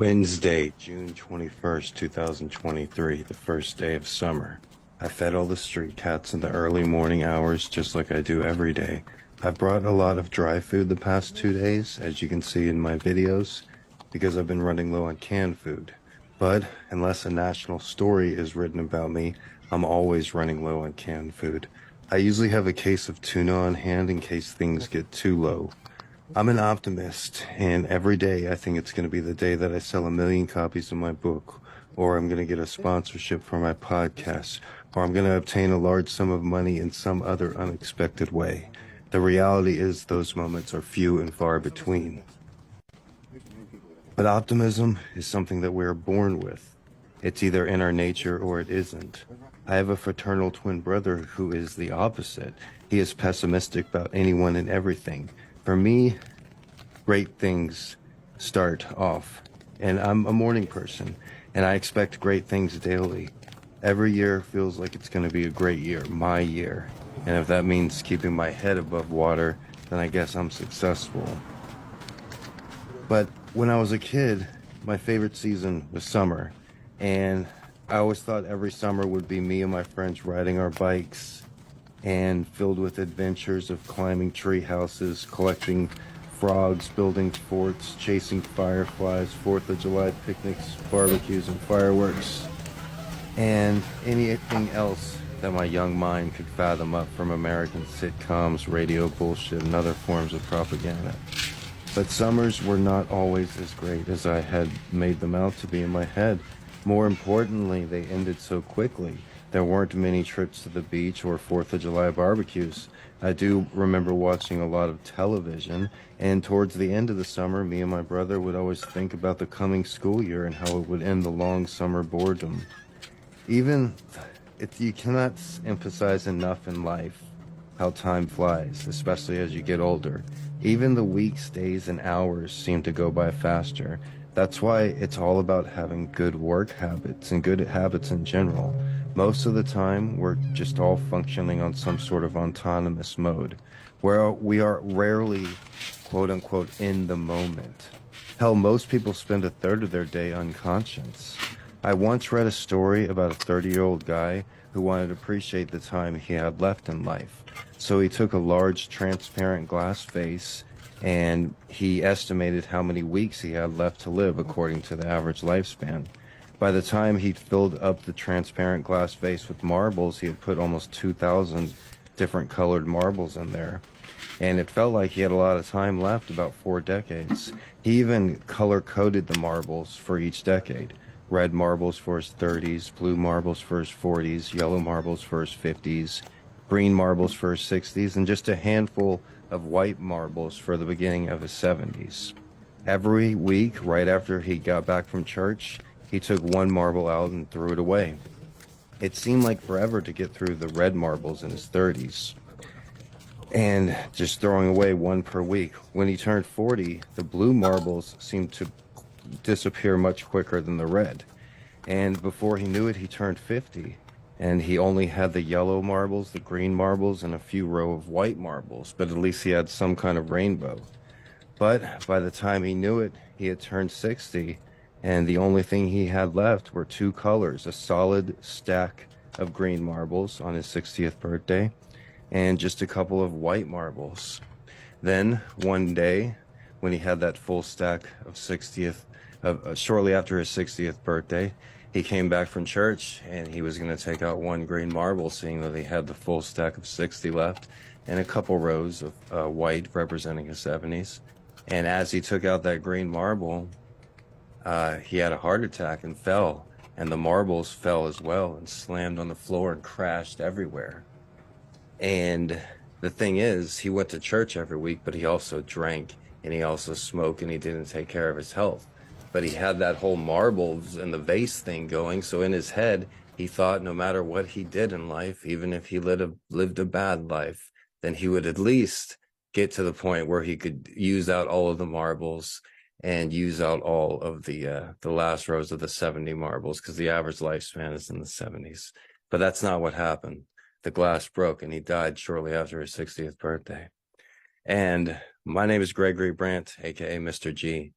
Wednesday, June 21st, 2023, the first day of summer. I fed all the street cats in the early morning hours just like I do every day. I've brought a lot of dry food the past 2 days, as you can see in my videos, because I've been running low on canned food. But unless a national story is written about me, I'm always running low on canned food. I usually have a case of tuna on hand in case things get too low. I'm an optimist, and every day I think it's going to be the day that I sell 1 million copies of my book, or I'm going to get a sponsorship for my podcast, or I'm going to obtain a large sum of money in some other unexpected way. The reality is those moments are few and far between. But optimism is something that we're born with. It's either in our nature or it isn't. I have a fraternal twin brother who is the opposite. He is pessimistic about anyone and everything. For me, great things start off, and I'm a morning person, and I expect great things daily. Every year feels like it's going to be a great year, my year, and if that means keeping my head above water, then I guess I'm successful. But when I was a kid, my favorite season was summer, and I always thought every summer would be me and my friends riding our bikes and filled with adventures of climbing tree houses, collecting frogs, building forts, chasing fireflies, 4th of July picnics, barbecues, and fireworks, and anything else that my young mind could fathom up from American sitcoms, radio bullshit, and other forms of propaganda. But summers were not always as great as I had made them out to be in my head. More importantly, they ended so quickly. There weren't many trips to the beach or 4th of July barbecues. I do remember watching a lot of television, and towards the end of the summer, me and my brother would always think about the coming school year and how it would end the long summer boredom. Even if you cannot emphasize enough in life how time flies, especially as you get older. Even the weeks, days, and hours seem to go by faster. That's why it's all about having good work habits and good habits in general. Most of the time, we're just all functioning on some sort of autonomous mode, where we are rarely, quote-unquote, in the moment. Hell, most people spend a third of their day unconscious. I once read a story about a 30-year-old guy who wanted to appreciate the time he had left in life. So he took a large transparent glass vase and he estimated how many weeks he had left to live according to the average lifespan. By the time he'd filled up the transparent glass vase with marbles, he had put almost 2,000 different colored marbles in there. And it felt like he had a lot of time left, about 4 decades. He even color-coded the marbles for each decade. Red marbles for his 30s, blue marbles for his 40s, yellow marbles for his 50s, green marbles for his 60s, and just a handful of white marbles for the beginning of his 70s. Every week, right after he got back from church, he took one marble out and threw it away. It seemed like forever to get through the red marbles in his 30s, and just throwing away one per week. When he turned 40, the blue marbles seemed to disappear much quicker than the red. And before he knew it, he turned 50. And he only had the yellow marbles, the green marbles, and a few row of white marbles. But at least he had some kind of rainbow. But by the time he knew it, he had turned 60. And the only thing he had left were 2 colors, a solid stack of green marbles on his 60th birthday, and just a couple of white marbles. Then, one day, when he had that full stack of shortly after his 60th birthday, he came back from church and he was going to take out one green marble, seeing that he had the full stack of 60 left and a couple rows of white representing his 70s. And as he took out that green marble, he had a heart attack and fell, and the marbles fell as well and slammed on the floor and crashed everywhere. And the thing is, he went to church every week, but he also drank and he also smoked and he didn't take care of his health. But he had that whole marbles and the vase thing going, so in his head, he thought no matter what he did in life, even if he lived a bad life, then he would at least get to the point where he could use out all of the marbles and use out all of the last rows of the 70 marbles, because the average lifespan is in the 70s. But that's not what happened. The glass broke and he died shortly after his 60th birthday. And my name is Gregory Brandt, aka Mr.G.